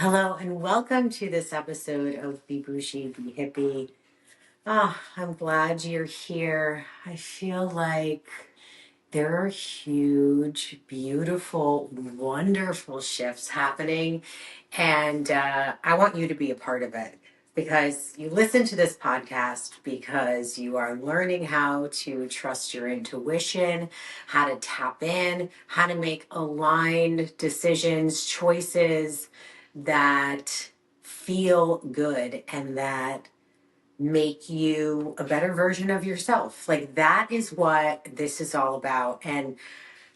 Hello and welcome to this episode of Be Boujee Be Hippie. I'm glad you're here. I feel like there are huge, beautiful, wonderful shifts happening, and I want you to be a part of it because you listen to this podcast because you are learning how to trust your intuition, how to tap in, how to make aligned decisions, choices that feel good and that make you a better version of yourself. Like that is what this is all about. And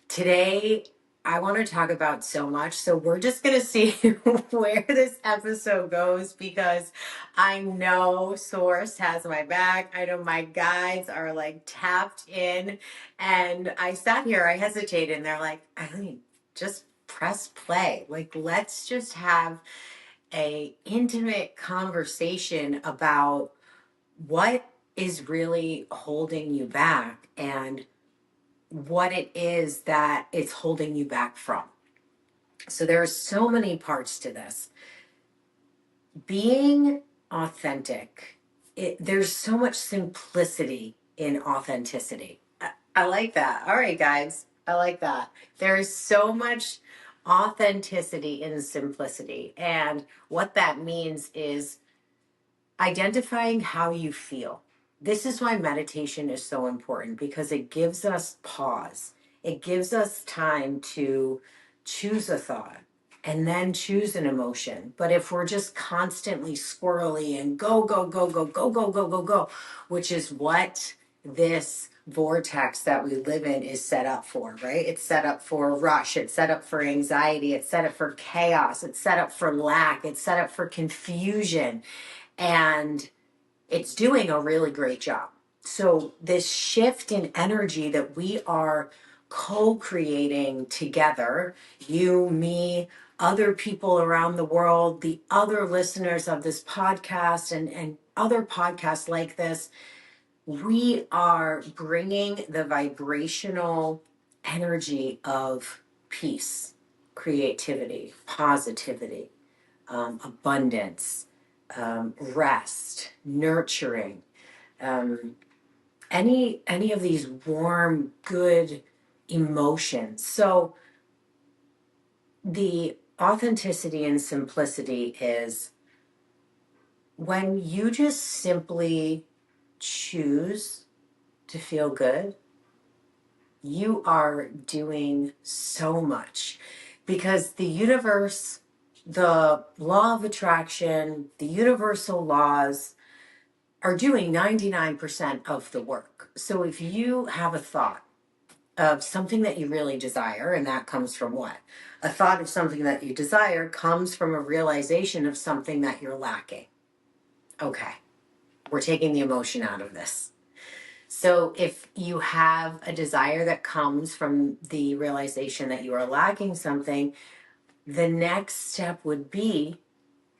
today I want to talk about so much. So we're just going to see where this episode goes because I know Source has my back. I know my guides are like tapped in. And I sat here, I hesitated, and they're like, Eileen, just press play. Like, let's just have a intimate conversation about what is really holding you back and what it is that it's holding you back from. So there are so many parts to this. Being authentic, there's so much simplicity in authenticity. I like that. All right, guys, I like that. There is so much authenticity in simplicity. And what that means is identifying how you feel. This is why meditation is so important because it gives us pause. It gives us time to choose a thought and then choose an emotion. But if we're just constantly squirrely and go, go, go, go, go, go, go, go, go, which is what this vortex that we live in is set up for, right? It's set up for rush. It's set up for anxiety. It's set up for chaos. It's set up for lack. It's set up for confusion. And it's doing a really great job. So this shift in energy that we are co-creating together, you, me, other people around the world, the other listeners of this podcast and other podcasts like this, we are bringing the vibrational energy of peace, creativity, positivity, abundance, rest, nurturing, um, any of these warm, good emotions. So the authenticity and simplicity is when you just simply choose to feel good, you are doing so much because the universe, the law of attraction, the universal laws are doing 99% of the work. So if you have a thought of something that you really desire, and that comes from what? A thought of something that you desire comes from a realization of something that you're lacking. Okay, we're taking the emotion out of this. So if you have a desire that comes from the realization that you are lacking something, the next step would be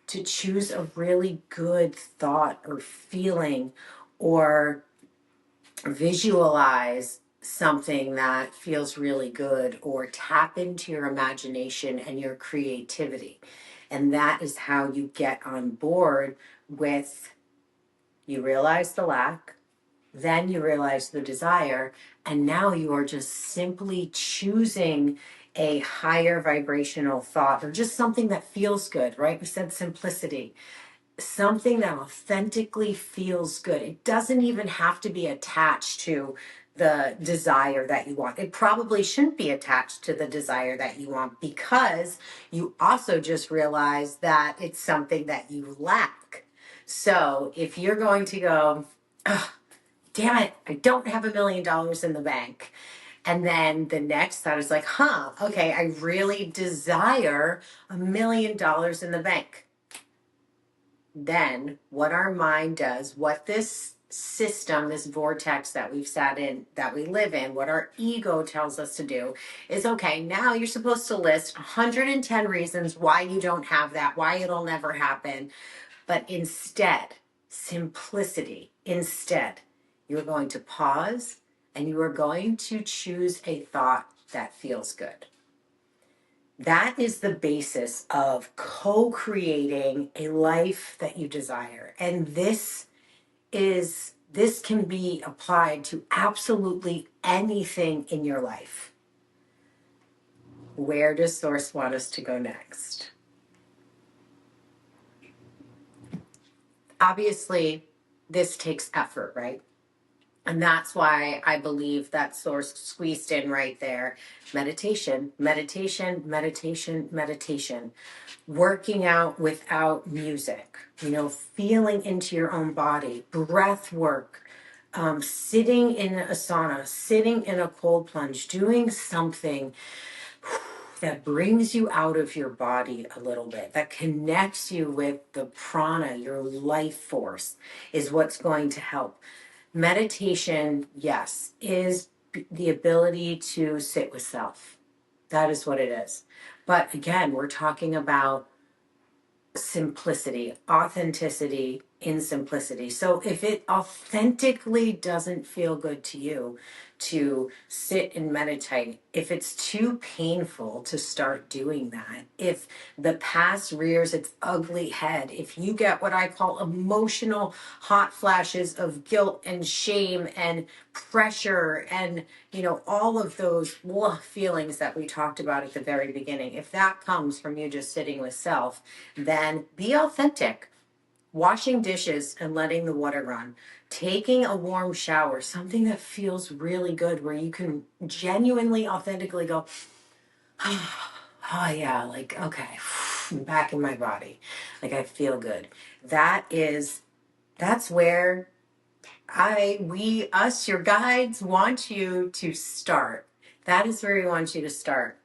to choose a really good thought or feeling or visualize something that feels really good or tap into your imagination and your creativity. And that is how you get on board with you realize the lack, then you realize the desire, and now you are just simply choosing a higher vibrational thought or just something that feels good, right? We said simplicity, something that authentically feels good. It doesn't even have to be attached to the desire that you want. It probably shouldn't be attached to the desire that you want because you also just realized that it's something that you lack. So if you're going to go, oh, damn it, I don't have $1 million in the bank. And then the next thought is like, okay, I really desire $1 million in the bank. Then what our mind does, what this system, this vortex that we've sat in, that we live in, what our ego tells us to do is, okay, now you're supposed to list 110 reasons why you don't have that, why it'll never happen. But instead, simplicity, instead, you're going to pause and you are going to choose a thought that feels good. That is the basis of co-creating a life that you desire. And this can be applied to absolutely anything in your life. Where does Source want us to go next? Obviously, this takes effort, right? And that's why I believe that Source squeezed in right there. Meditation, meditation, meditation, meditation. Working out without music, feeling into your own body, breath work, sitting in a sauna, sitting in a cold plunge, doing something that brings you out of your body a little bit, that connects you with the prana, your life force, is what's going to help. Meditation, yes, is the ability to sit with self. That is what it is. But again, we're talking about simplicity, authenticity in simplicity. So if it authentically doesn't feel good to you to sit and meditate, if it's too painful to start doing that, if the past rears its ugly head, if you get what I call emotional hot flashes of guilt and shame and pressure and all of those feelings that we talked about at the very beginning, if that comes from you just sitting with self, then be authentic. Washing dishes and letting the water run, taking a warm shower, something that feels really good where you can genuinely, authentically go, oh yeah, like, okay, I'm back in my body. Like, I feel good. That's where your guides want you to start. That is where we want you to start.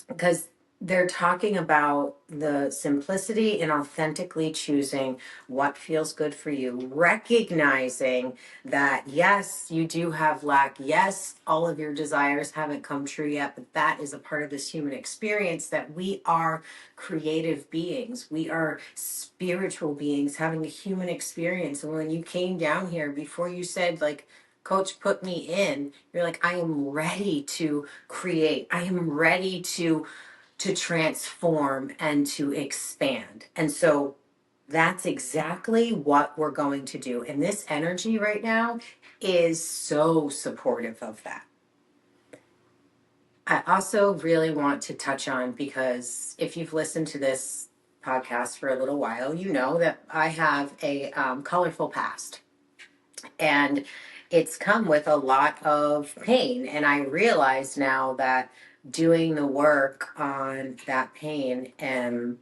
Because they're talking about the simplicity and authentically choosing what feels good for you, recognizing that, yes, you do have lack. Yes, all of your desires haven't come true yet, but that is a part of this human experience, that we are creative beings. We are spiritual beings having a human experience. And when you came down here, before you said, like, Coach put me in, you're like, I am ready to create. I am ready to transform and to expand. And so that's exactly what we're going to do. And this energy right now is so supportive of that. I also really want to touch on, because if you've listened to this podcast for a little while, you know that I have a colorful past. And it's come with a lot of pain. And I realize now that doing the work on that pain, and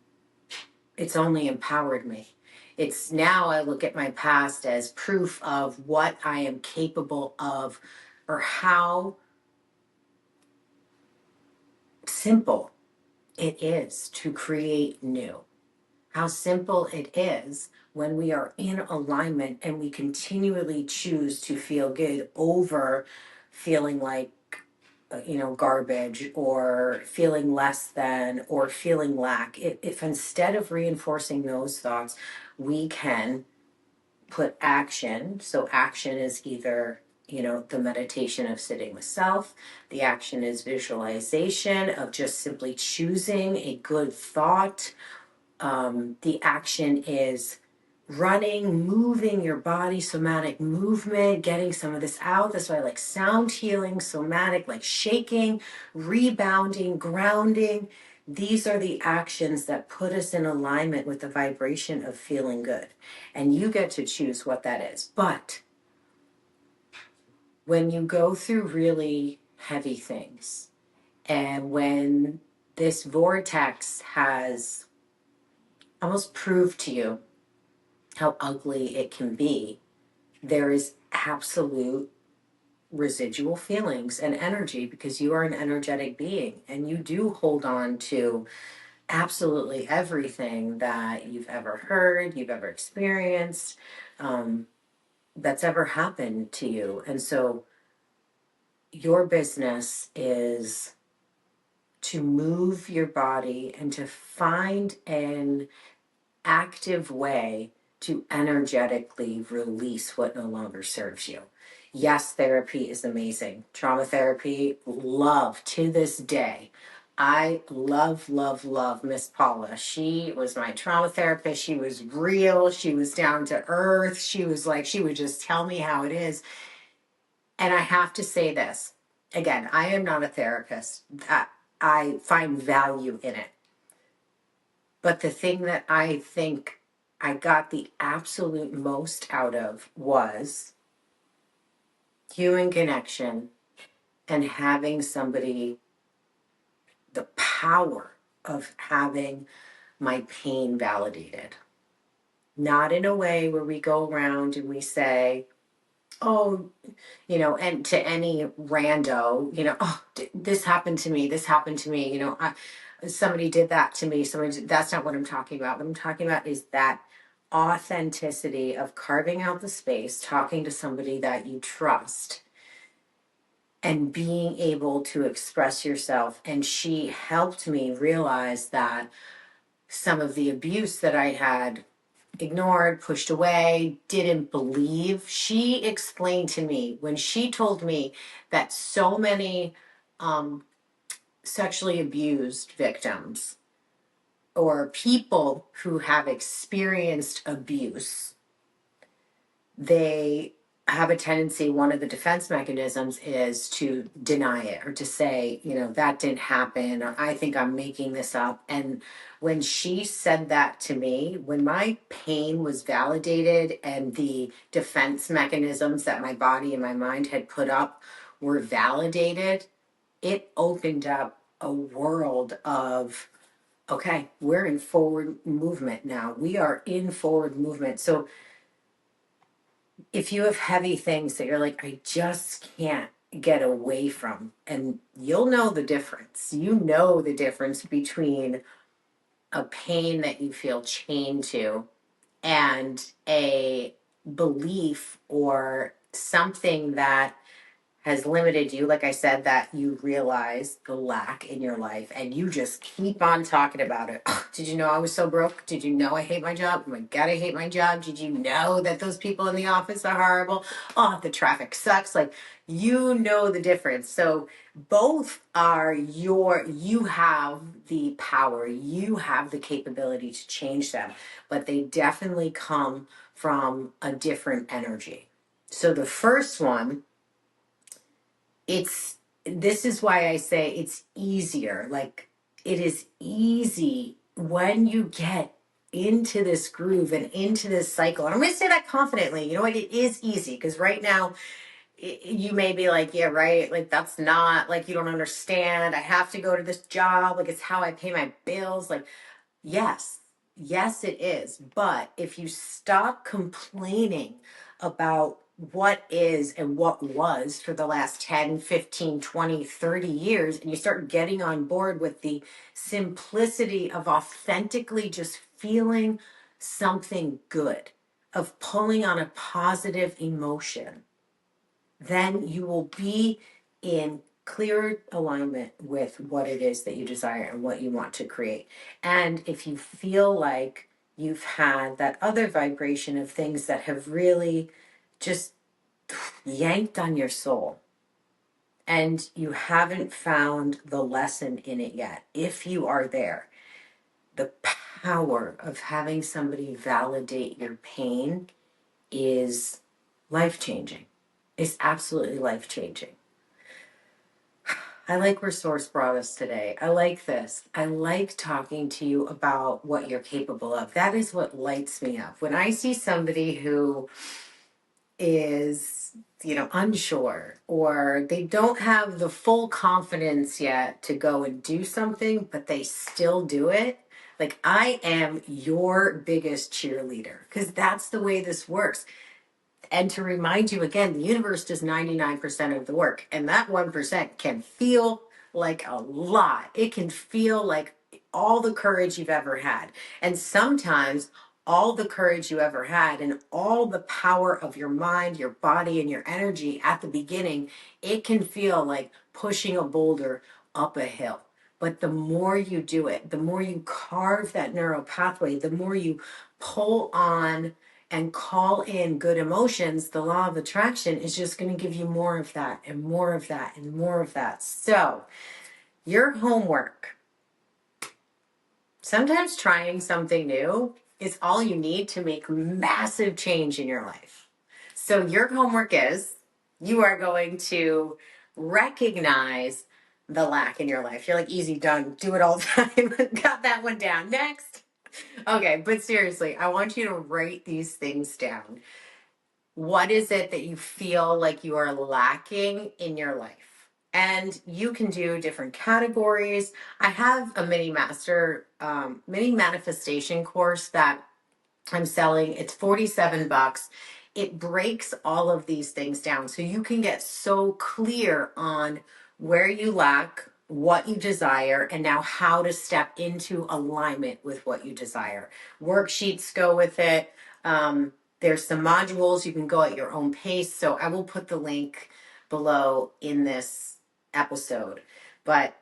it's only empowered me. It's now I look at my past as proof of what I am capable of, or how simple it is to create new. How simple it is when we are in alignment and we continually choose to feel good over feeling like garbage, or feeling less than, or feeling lack. If instead of reinforcing those thoughts, we can put action. So action is either the meditation of sitting with self. The action is visualization of just simply choosing a good thought. The action is running, moving your body, somatic movement, getting some of this out. That's why I like sound healing, somatic, like shaking, rebounding, grounding. These are the actions that put us in alignment with the vibration of feeling good. And you get to choose what that is. But when you go through really heavy things, and when this vortex has almost proved to you how ugly it can be, there is absolute residual feelings and energy, because you are an energetic being and you do hold on to absolutely everything that you've ever heard, you've ever experienced, that's ever happened to you. And so your business is to move your body and to find an active way to energetically release what no longer serves you. Yes, therapy is amazing. Trauma therapy, love to this day. I love, love, love Miss Paula. She was my trauma therapist. She was real. She was down to earth. She was like, she would just tell me how it is. And I have to say this again, I am not a therapist. I find value in it. But the thing that I think I got the absolute most out of was human connection and having somebody, the power of having my pain validated. Not in a way where we go around and we say, oh, and to any rando, oh, this happened to me, somebody did that to me. That's not what I'm talking about. What I'm talking about is that authenticity of carving out the space, talking to somebody that you trust, and being able to express yourself. And she helped me realize that some of the abuse that I had ignored, pushed away, didn't believe. She explained to me when she told me that so many sexually abused victims or people who have experienced abuse, they have a tendency, one of the defense mechanisms is to deny it or to say, that didn't happen, or I think I'm making this up. And when she said that to me, when my pain was validated and the defense mechanisms that my body and my mind had put up were validated, it opened up a world of, okay, we're in forward movement now. We are in forward movement. So if you have heavy things that you're like, I just can't get away from, and you'll know the difference. You know the difference between a pain that you feel chained to and a belief or something that has limited you, like I said, that you realize the lack in your life and you just keep on talking about it. Oh, did you know I was so broke? Did you know I hate my job? Oh my God, I hate my job. Did you know that those people in the office are horrible? Oh, the traffic sucks. Like, you know the difference. So both are you have the power, you have the capability to change them, but they definitely come from a different energy. So the first one, this is why I say it's easier. Like, it is easy when you get into this groove and into this cycle. And I'm going to say that confidently. You know what? It is easy because right now you may be like, yeah, right. Like, that's not, like, you don't understand. I have to go to this job. Like, it's how I pay my bills. Like, yes, yes, it is. But if you stop complaining about what is and what was for the last 10, 15, 20, 30 years, and you start getting on board with the simplicity of authentically just feeling something good, of pulling on a positive emotion, then you will be in clear alignment with what it is that you desire and what you want to create. And if you feel like you've had that other vibration of things that have really just yanked on your soul and you haven't found the lesson in it yet, if you are there, the power of having somebody validate your pain is life-changing. It's absolutely life-changing. I like where Source brought us today. I like this. I like talking to you about what you're capable of. That is what lights me up. When I see somebody who is, unsure, or they don't have the full confidence yet to go and do something, but they still do it, like, I am your biggest cheerleader because that's the way this works. And to remind you again, the universe does 99% of the work, and that 1% can feel like a lot. It can feel like all the courage you've ever had. And sometimes all the courage you ever had and all the power of your mind, your body, and your energy at the beginning, it can feel like pushing a boulder up a hill. But the more you do it, the more you carve that neural pathway, the more you pull on and call in good emotions, the law of attraction is just going to give you more of that and more of that and more of that. So Your homework. Sometimes trying something new is all you need to make massive change in your life. So your homework is you are going to recognize the lack in your life. You're like, easy, done, do it all the time. Got that one down. Next. Okay, but seriously, I want you to write these things down. What is it that you feel like you are lacking in your life? And you can do different categories. I have a mini manifestation course that I'm selling. It's 47 bucks. It breaks all of these things down so you can get so clear on where you lack, what you desire, and now how to step into alignment with what you desire. Worksheets go with it. There's some modules. You can go at your own pace. So I will put the link below in this episode. But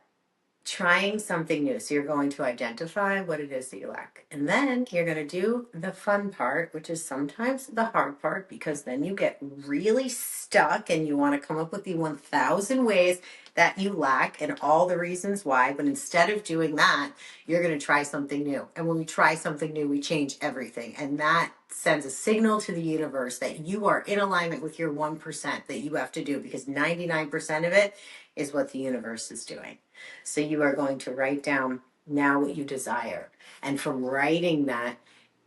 trying something new. So you're going to identify what it is that you lack. And then you're going to do the fun part, which is sometimes the hard part, because then you get really stuck and you want to come up with the 1,000 ways that you lack and all the reasons why. But instead of doing that, you're going to try something new. And when we try something new, we change everything. And that sends a signal to the universe that you are in alignment with your 1% that you have to do, because 99% of it is what the universe is doing. So you are going to write down now what you desire. And from writing that,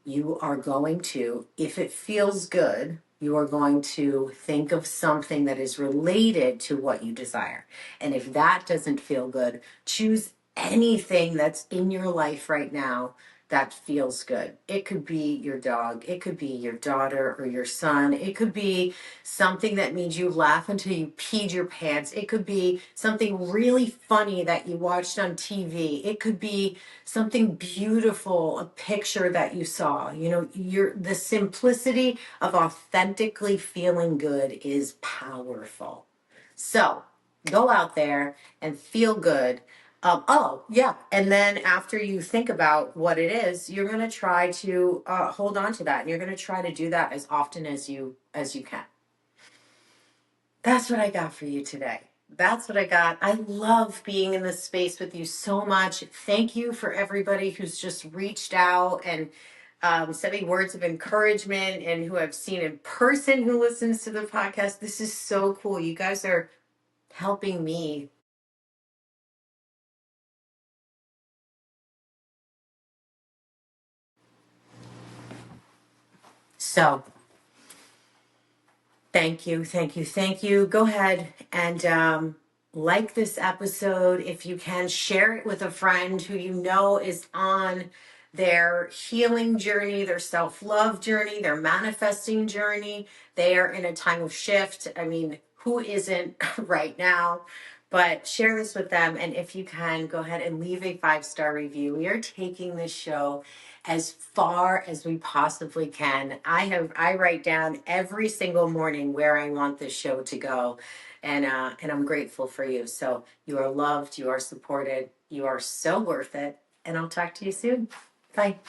you are going to, if it feels good, you are going to think of something that is related to what you desire. And if that doesn't feel good, choose anything that's in your life right now that feels good. It could be your dog, it could be your daughter or your son, it could be something that made you laugh until you peed your pants, it could be something really funny that you watched on TV, it could be something beautiful, a picture that you saw. You know, the simplicity of authentically feeling good is powerful. So go out there and feel good. Oh, yeah. And then after you think about what it is, you're going to try to hold on to that. And you're going to try to do that as often as you can. That's what I got for you today. That's what I got. I love being in this space with you so much. Thank you for everybody who's just reached out and sent me words of encouragement, and who I've seen in person who listens to the podcast. This is so cool. You guys are helping me. So thank you, thank you, thank you. Go ahead and like this episode. If you can, share it with a friend who you know is on their healing journey, their self-love journey, their manifesting journey. They are in a time of shift. I mean, who isn't right now? But share this with them. And if you can, go ahead and leave a 5-star review. We are taking this show as far as we possibly can. I write down every single morning where I want this show to go, and I'm grateful for you. So you are loved, you are supported, you are so worth it, and I'll talk to you soon. Bye.